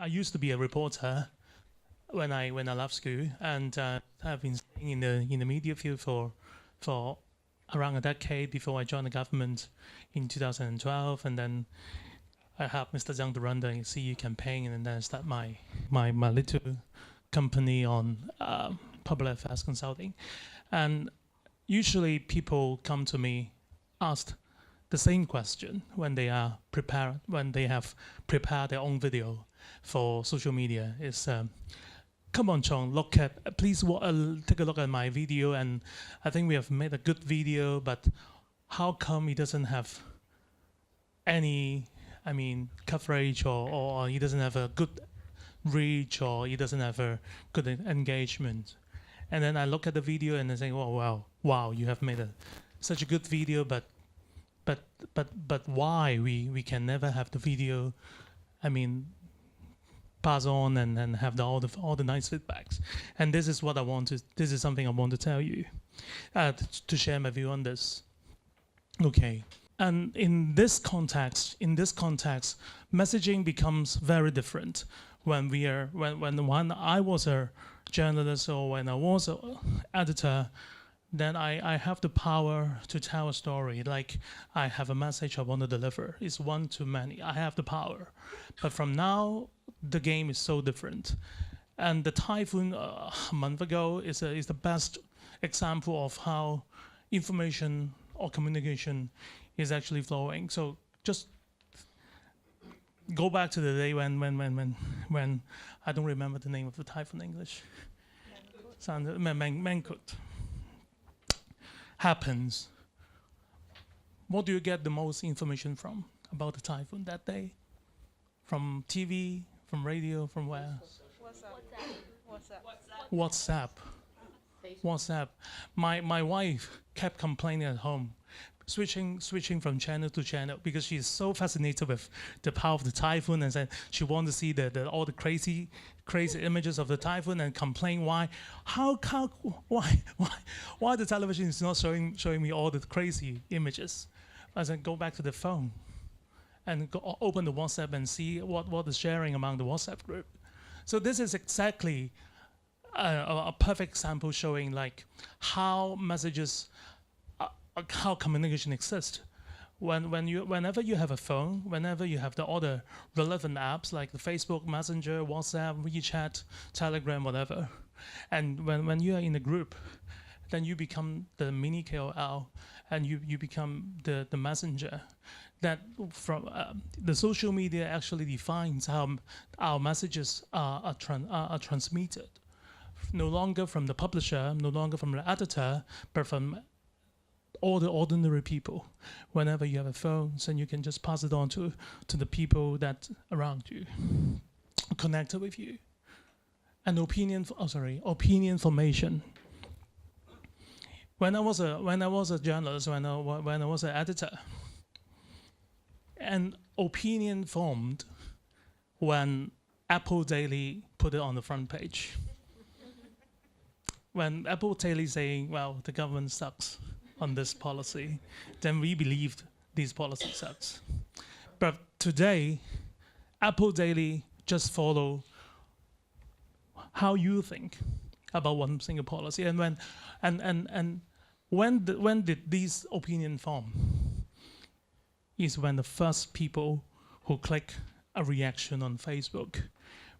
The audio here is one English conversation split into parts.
I used to be a reporter when I left school, and I've been staying in the media field for around a decade before I joined the government in 2012, and then I helped Mr. Zhang to run the CE campaign, and then I start my little company on public affairs consulting. And usually people come to me asked the same question when they have prepared their own video for social media. Is come on, Chong, please take a look at my video, and I think we have made a good video, but how come it doesn't have any, coverage, or it doesn't have a good reach, or it doesn't have a good engagement? And then I look at the video and I say, oh, wow, you have made such a good video, but why we can never have the video, pass on and have all the nice feedbacks. And this is something I want to tell you, to share my view on this. Okay. And in this context, messaging becomes very different when I was a journalist or when I was an editor. Then I have the power to tell a story. Like, I have a message I want to deliver. It's one to many. I have the power. But from now, the game is so different. And the typhoon a month ago is the best example of how information or communication is actually flowing. So just go back to the day when I don't remember the name of the typhoon in English. Mangkut happens. What do you get the most information from about the typhoon that day? From TV, from radio, from where? WhatsApp. My wife kept complaining at home, switching from channel to channel, because she's so fascinated with the power of the typhoon, and said she wanted to see all the crazy images of the typhoon, and complain why the television is not showing me all the crazy images. I said, go back to the phone and open the WhatsApp and see what is sharing among the WhatsApp group. So this is exactly a perfect example showing like how messages, how communication exists. Whenever you have a phone, whenever you have all the relevant apps like the Facebook, Messenger, WhatsApp, WeChat, Telegram, whatever, and when you are in a group, then you become the mini KOL, and you become the messenger. That from the social media actually defines how our messages are transmitted. No longer from the publisher, no longer from the editor, but from all the ordinary people. Whenever you have a phone, then you can just pass it on to the people that around you, connected with you. And opinion formation. When I was a journalist, when I was an editor, an opinion formed when Apple Daily put it on the front page. When Apple Daily saying, well, the government sucks on this policy, then we believed this policy sucks. But today, Apple Daily just follow how you think about one single policy. And when did these opinion form? Is when the first people who click a reaction on Facebook,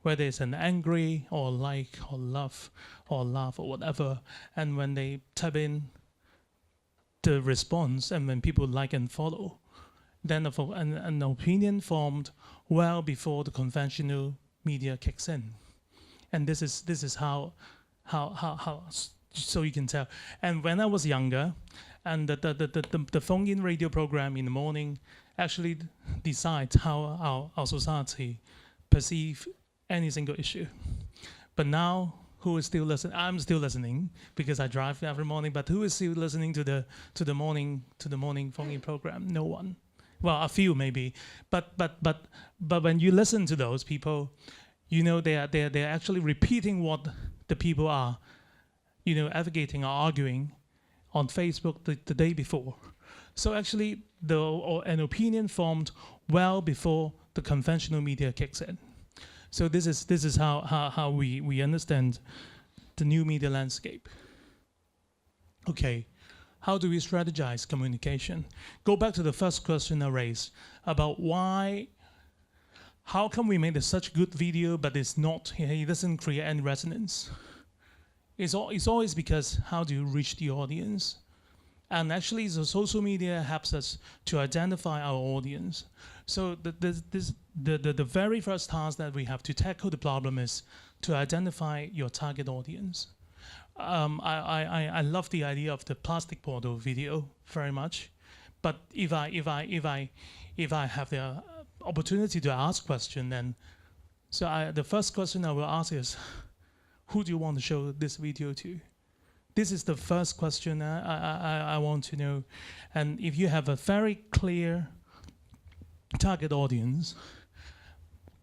whether it's an angry or like or love or laugh or whatever, and when they type in the response, and when people like and follow, then an opinion formed well before the conventional media kicks in. And this is how so you can tell. And when I was younger, and the phone-in radio program in the morning actually decides how our society perceive any single issue. But now, who is still listening? I'm still listening because I drive every morning. But who is still listening to the morning phone-in program? No one. Well, a few maybe. But when you listen to those people, you know they're actually repeating what the people are, advocating or arguing on Facebook the day before. So actually, an opinion formed well before the conventional media kicks in. So this is how we understand the new media landscape. Okay, how do we strategize communication? Go back to the first question I raised about how come we made such good video, but it doesn't create any resonance? It's always because how do you reach the audience? And actually, the social media helps us to identify our audience. So the very first task that we have to tackle the problem is to identify your target audience. I love the idea of the plastic bottle video very much, but if I have the opportunity to ask question, then the first question I will ask is, who do you want to show this video to? This is the first question I want to know. And if you have a very clear target audience,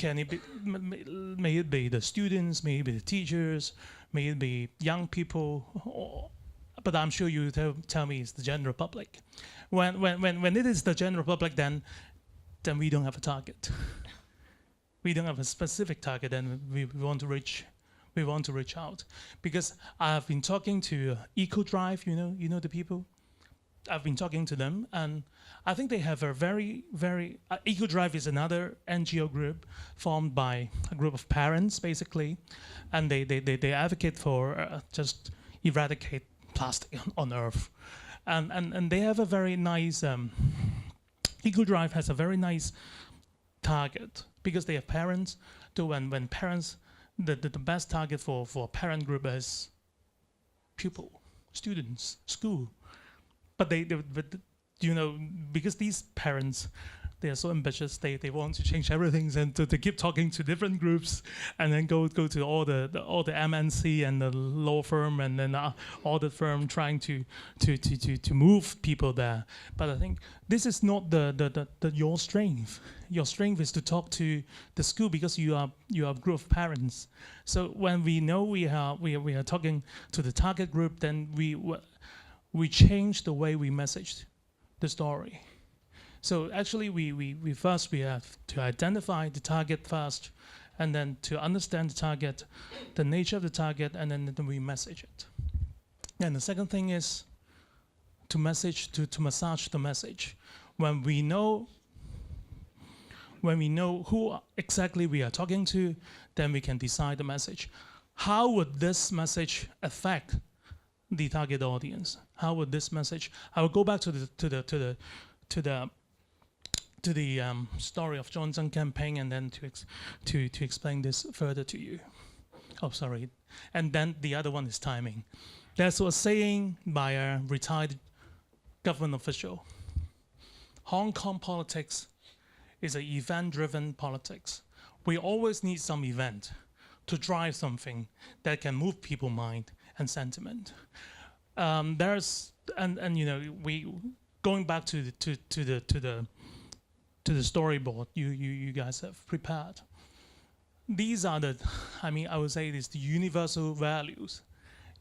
may it be the students, may it be the teachers, may it be young people, but I'm sure you tell me it's the general public. When it is the general public, then we don't have a target. We don't have a specific target, and we want to reach out. Because I have been talking to Eco Drive, you know the people. I've been talking to them, and I think they have a very Eco Drive is another NGO group formed by a group of parents, basically, and they advocate for just eradicate plastic on Earth, and they have a very nice. Eco Drive has a very nice target because they have parents. So when parents, the best target for a parent group is pupil, students, school. But because these parents, they are so ambitious, they want to change everything, and to keep talking to different groups, and then go to all the MNC and the law firm, and then all the firm trying to move people there. But I think this is not your strength. Your strength is to talk to the school because you are a group of parents. So when we know we are talking to the target group, then we change the way we message the story. So actually, we have to identify the target first, and then to understand the target, the nature of the target, and then we message it. And the second thing is to massage the message. When we know who exactly we are talking to, then we can decide the message. How would this message affect the target audience? How would this message? I will go back to the story of Johnson campaign, and then to explain this further to you. Oh, sorry. And then the other one is timing. There's a saying by a retired government official. Hong Kong politics is an event-driven politics. We always need some event to drive something that can move people's mind and sentiment. We going back to the storyboard you guys have prepared. These are I would say the universal values.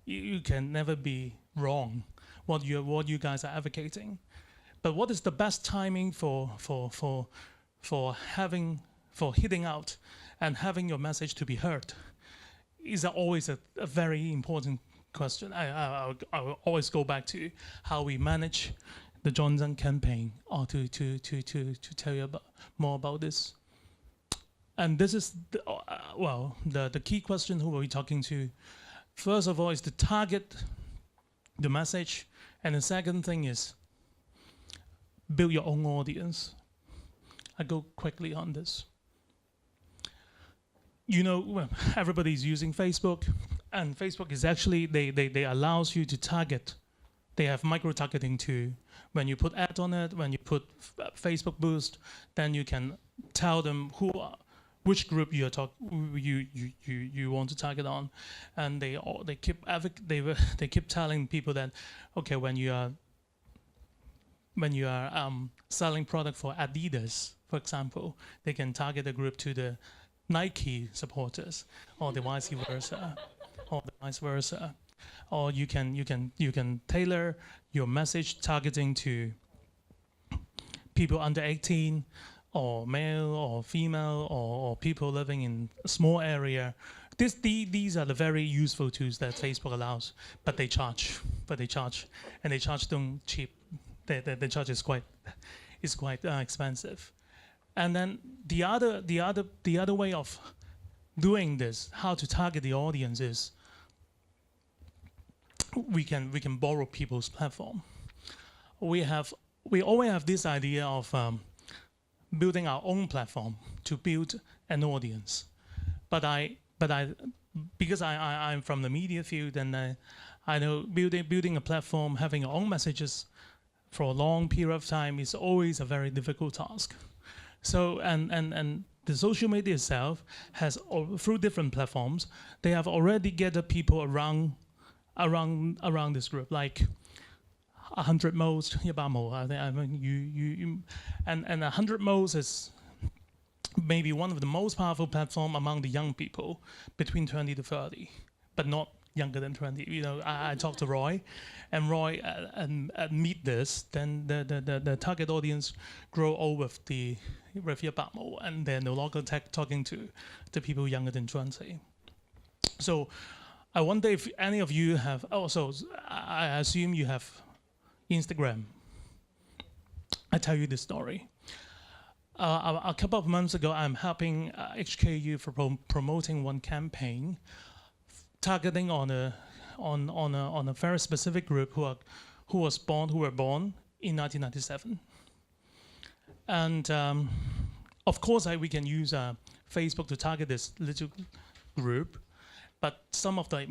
You can never be wrong what you guys are advocating. But what is the best timing for hitting out and having your message to be heard? Is always a very important question. I will always go back to how we manage the Johnson campaign, or to tell you more about this. And this is the key question. Who are we talking to? First of all is the target, the message, and the second thing is build your own audience. I go quickly on this. Everybody's using Facebook, and Facebook is actually they allows you to target. They have micro-targeting too. When you put ads on it, when you put Facebook boost, then you can tell them which group you want to target on, and they keep telling people that, okay, when you are selling product for Adidas, for example, they can target a group to the Nike supporters, or the vice versa. Or you can tailor your message targeting to people under 18, or male or female or people living in a small area. These are the very useful tools that Facebook allows, but they charge, and they charge them cheap. The charge is quite expensive. And then the other way of doing this, how to target the audience is we can borrow people's platform. We always have this idea of building our own platform to build an audience, but because I'm from the media field, and I know building a platform, having your own messages for a long period of time is always a very difficult task. So and the social media itself has, through different platforms, they have already gathered people around this group, like 100 modes, 100 modes. I mean, and 100 modes is maybe one of the most powerful platform among the young people between 20 to 30, but not younger than 20. You know, I talked to Roy, and Roy meet this, then the target audience grow old with the 100 mode, and they're no longer talking to the people younger than 20. So I wonder if any of you have, also, I assume you have Instagram. I tell you this story. A couple of months ago, I'm helping HKU for promoting one campaign, targeting on a very specific group who were born in 1997. And of course, we can use Facebook to target this little group. But some of the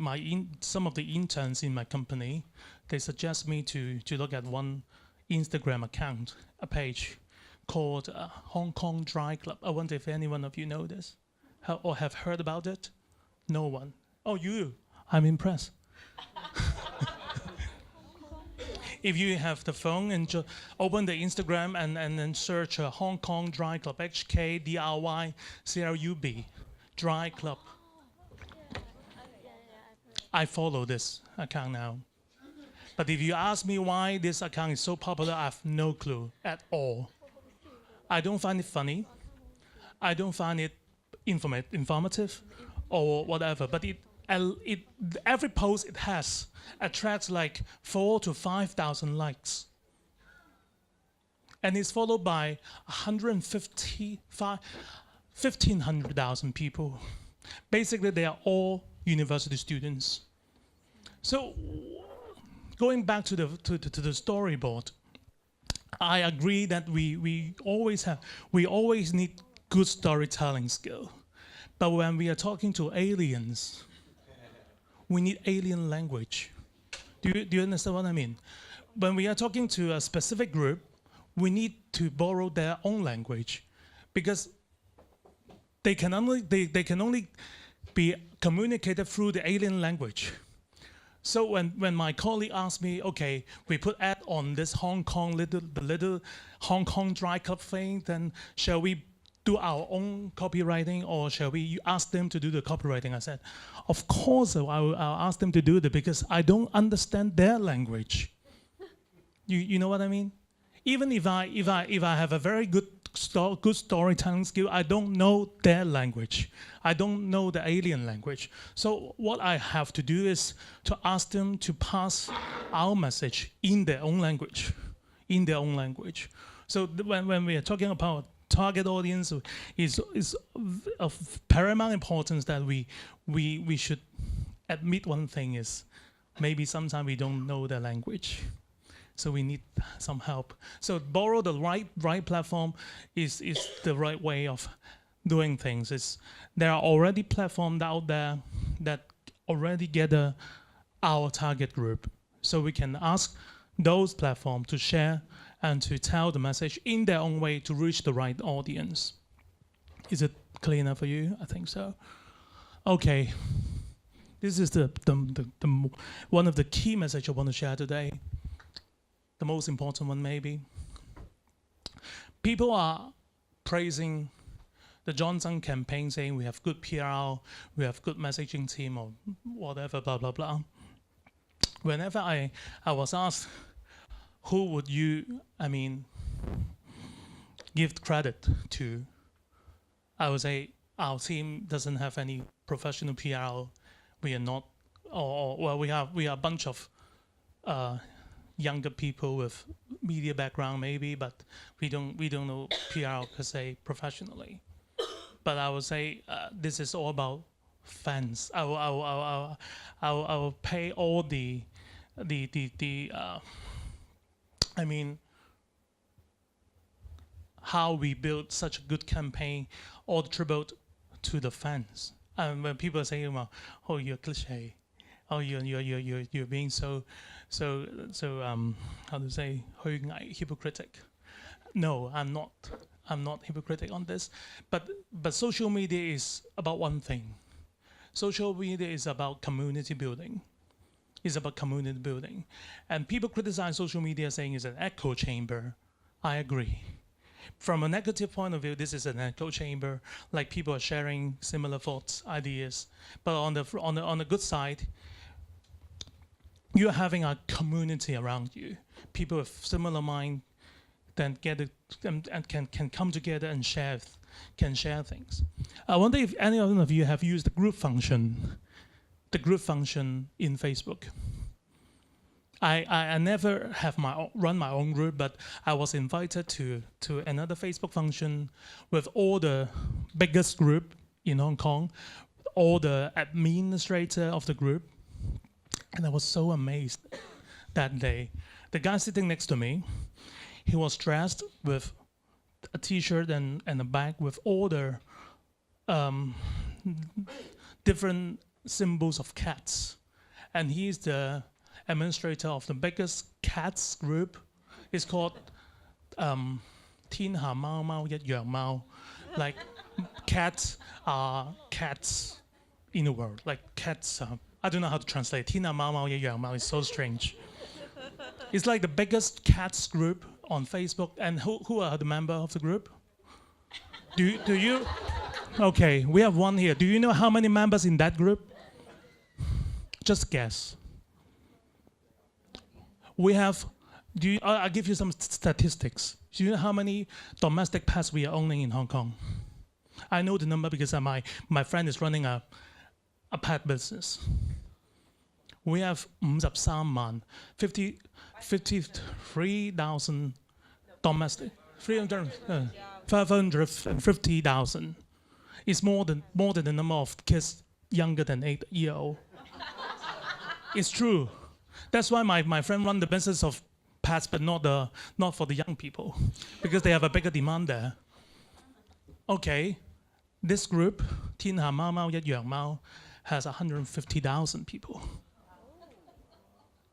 interns in my company, they suggest me to look at one Instagram account, a page called Hong Kong Dry Club. I wonder if any one of you know this or have heard about it. No one. Oh, you? I'm impressed. If you have the phone and open the Instagram and then search Hong Kong Dry Club, HKDRYCLUB, Dry Club. I follow this account now. But if you ask me why this account is so popular, I have no clue at all. I don't find it funny. I don't find it informative or whatever. But every post it has attracts like 4,000 to 5,000 likes. And it's followed by 1,500,000 people. Basically, they are all university students. So, going back to the storyboard, I agree that we always need good storytelling skill. But when we are talking to aliens, we need alien language. Do you understand what I mean? When we are talking to a specific group, we need to borrow their own language, because they can only be communicated through the alien language. So when my colleague asked me, okay, we put ad on this the little Hong Kong Dry Club thing, then shall we do our own copywriting, or shall we ask them to do the copywriting? I said, of course I'll ask them to do it, because I don't understand their language. You know what I mean? Even if I have a very good storytelling skill, I don't know their language. I don't know the alien language. So what I have to do is to ask them to pass our message in their own language. So when we are talking about target audience, is of paramount importance that we should admit one thing is maybe sometimes we don't know the language. So we need some help. So borrow the right platform is the right way of doing things. There are already platforms out there that already gather our target group. So we can ask those platforms to share and to tell the message in their own way to reach the right audience. Is it clear enough for you? I think so. Okay. This is the one of the key messages I want to share today. The most important one, maybe. People are praising the Johnson campaign, saying we have good PR, we have good messaging team, or whatever, blah, blah, blah. Whenever I was asked, who would you, give credit to. I would say our team doesn't have any professional PR. We are not, well, we are a bunch of younger people with media background maybe, but we don't know PR per se professionally. But I would say this is all about fans. I will pay all the I mean, how we built such a good campaign, all the tribute to the fans. And when people are saying, well, "Oh, you're cliche," "Oh, you're being so how to say 虛偽 hypocritic." No, I'm not. I'm not hypocritic on this. But social media is about one thing. Social media is about community building. It's about community building. And people criticize social media saying it's an echo chamber. I agree. From a negative point of view, this is an echo chamber. Like people are sharing similar thoughts, ideas. But on the good side, you're having a community around you. People with similar mind then get it and can come together and share things. I wonder if any of you have used the group function in Facebook. I never have run my own group, but I was invited to another Facebook function with all the biggest group in Hong Kong, all the administrator of the group, and I was so amazed that day. The guy sitting next to me, he was dressed with a t-shirt and a bag with all the different symbols of cats. And he's the administrator of the biggest cats group. It's called 天下貓貓一樣貓. Like cats are cats in the world. Like cats I don't know how to translate. 天下貓貓一樣貓 is so strange. It's like the biggest cats group on Facebook. And who are the member of the group? Do you? Okay, we have one here. Do you know how many members in that group? Just guess. We have. I'll give you some statistics. Do you know how many domestic pets we are owning in Hong Kong? I know the number because my friend is running a pet business. We have 53,000 domestic. 550,000. It's more than the number of kids younger than 8-year-old. It's true. That's why my friend run the business of pets, but not for the young people, because they have a bigger demand there. Okay, this group, 天下貓貓一樣貓, has 150,000 people.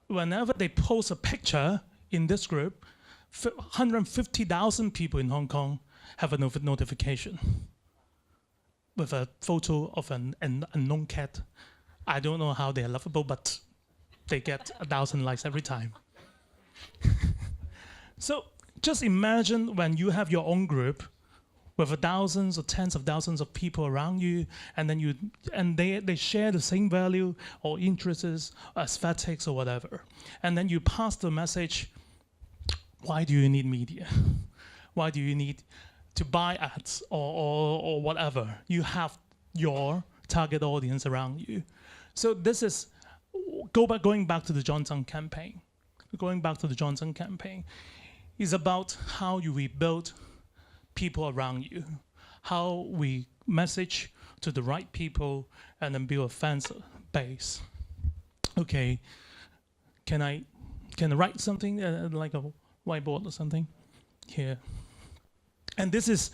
Whenever they post a picture in this group, 150,000 people in Hong Kong have a notification with a photo of an unknown cat. I don't know how they're lovable, but they get 1,000 likes every time. So just imagine when you have your own group with thousands or tens of thousands of people around you, and then they share the same value or interests, aesthetics or whatever, and then you pass the message. Why do you need media? Why do you need to buy ads or whatever? You have your target audience around you. So this is going back to the Johnson campaign. Going back to the Johnson campaign is about how you rebuild people around you, how we message to the right people and then build a fan base. Okay, can I write something like a whiteboard or something here? And this is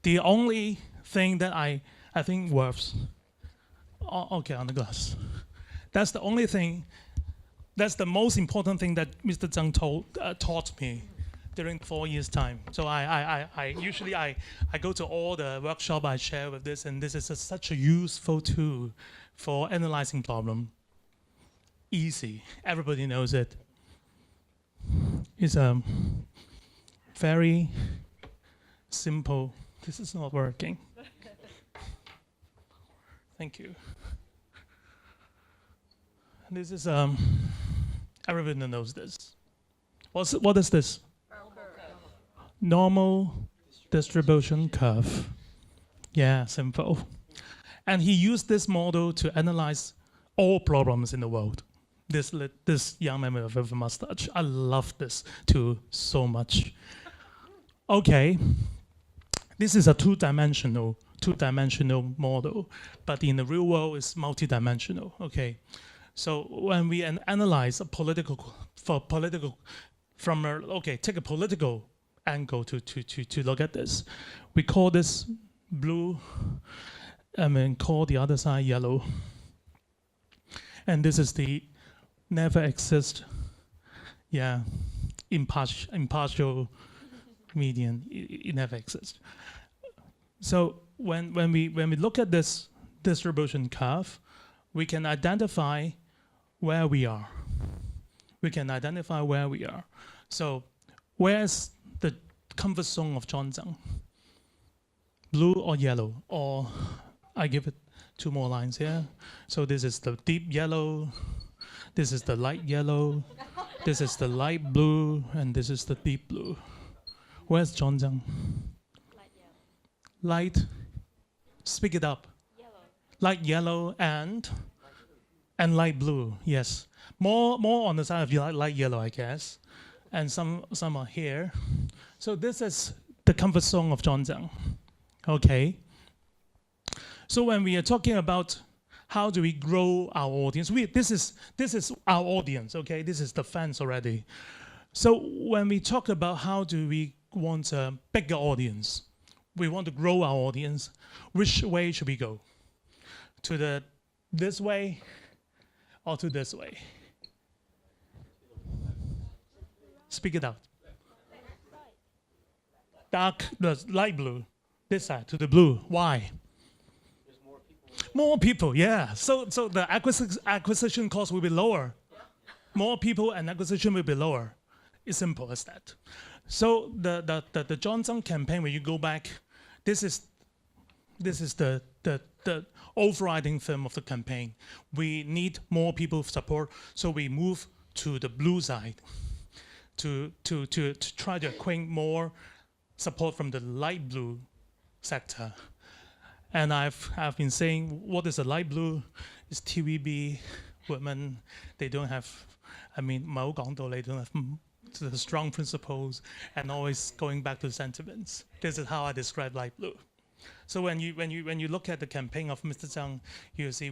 the only thing that I think works. Okay, on the glass. That's the only thing. That's the most important thing that Mr. Zhang taught me during 4 years' time. So I usually go to all the workshop I share with this, and this is such a useful tool for analyzing problem. Easy, everybody knows it. It's a very simple. This is not working. Thank you. This is everybody knows this. What is this? Normal distribution curve. Yeah, simple. And he used this model to analyze all problems in the world. This young man with a mustache. I love this tool so much. Okay, this is a two-dimensional model, but in the real world, it's multi-dimensional. Okay, so when we analyze a take a political angle to look at this, we call this blue, call the other side yellow, and this is the never exist, impartial median. It never exists. So when we look at this distribution curve, we can identify where we are. So where's the comfort zone of Zhongzheng? Blue or yellow? Or I give it 2 more lines here. So this is the deep yellow, this is the light yellow, this is the light blue, and this is the deep blue. Where's Zhongzheng? Light, speak it up. Yellow. Light yellow and light blue, yes. More on the side of light yellow, I guess. And some are here. So this is the comfort zone of Zhongzheng. Okay. So when we are talking about how do we grow our audience, this is our audience, okay? This is the fans already. So when we talk about how do we want a bigger audience, we want to grow our audience, which way should we go? To this way or to this way? Speak it out. The light blue, this side to the blue. Why? More people, yeah. So the acquisition cost will be lower. More people and acquisition will be lower. It's simple as that. So the Zhongzheng campaign, when you go back, this is the overriding theme of the campaign. We need more people support, so we move to the blue side to try to acquire more support from the light blue sector. And I've been saying, what is a light blue? It's TVB women. They don't have, they don't have the strong principles and always going back to sentiments. This is how I describe light blue. So when you look at the campaign of Mr. Zhang, you see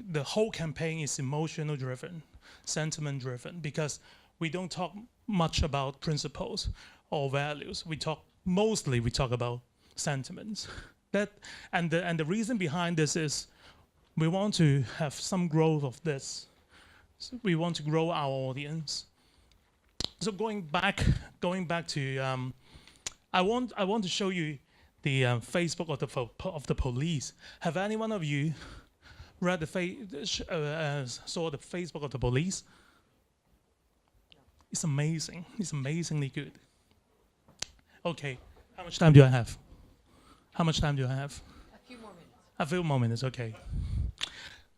the whole campaign is emotional driven, sentiment driven, because we don't talk much about principles or values. We talk about sentiments. And the reason behind this is we want to have some growth of this. So we want to grow our audience. So going back to I want to show you the Facebook of the police. Have any one of you read saw the Facebook of the police? It's amazing. It's amazingly good. Okay, how much time do I have? A few more minutes, okay.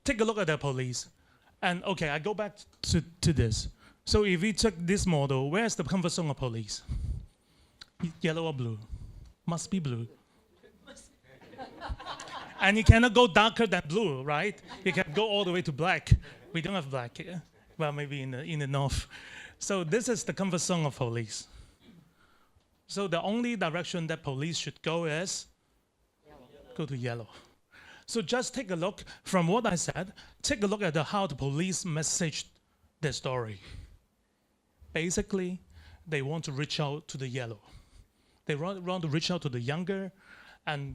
Take a look at the police. And okay, I go back to this. So if we took this model, where's the comfort zone of police? Yellow or blue? Must be blue. And you cannot go darker than blue, right? You can go all the way to black. We don't have black here. Well, maybe in the north. So this is the comfort zone of police. So the only direction that police should go is go to yellow. So just take a look from what I said. Take a look at how the police messaged their story. Basically, they want to reach out to the yellow. They want to reach out to the younger, and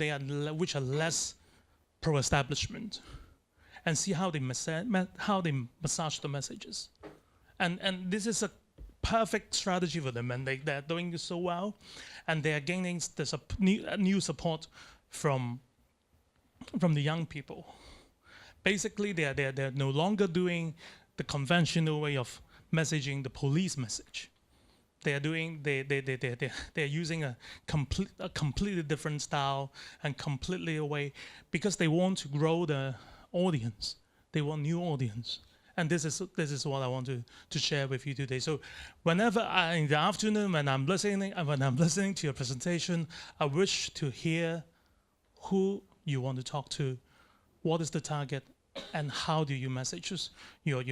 which are less pro-establishment, and see how they massage the messages. And this is a perfect strategy for them, and they're doing it so well, and they are gaining this new support from the young people. Basically, they're no longer doing the conventional way of messaging the police message. They're using a completely different style and completely away, because they want to grow the audience. They want new audience, And this is what I want to share with you today. So whenever in the afternoon when I'm listening to your presentation, I wish to hear who you want to talk to, what is the target, and how do you message your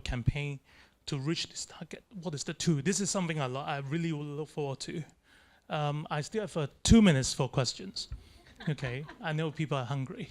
campaign to reach this target? What is the tool? This is something I really will look forward to. I still have 2 minutes for questions. Okay, I know people are hungry.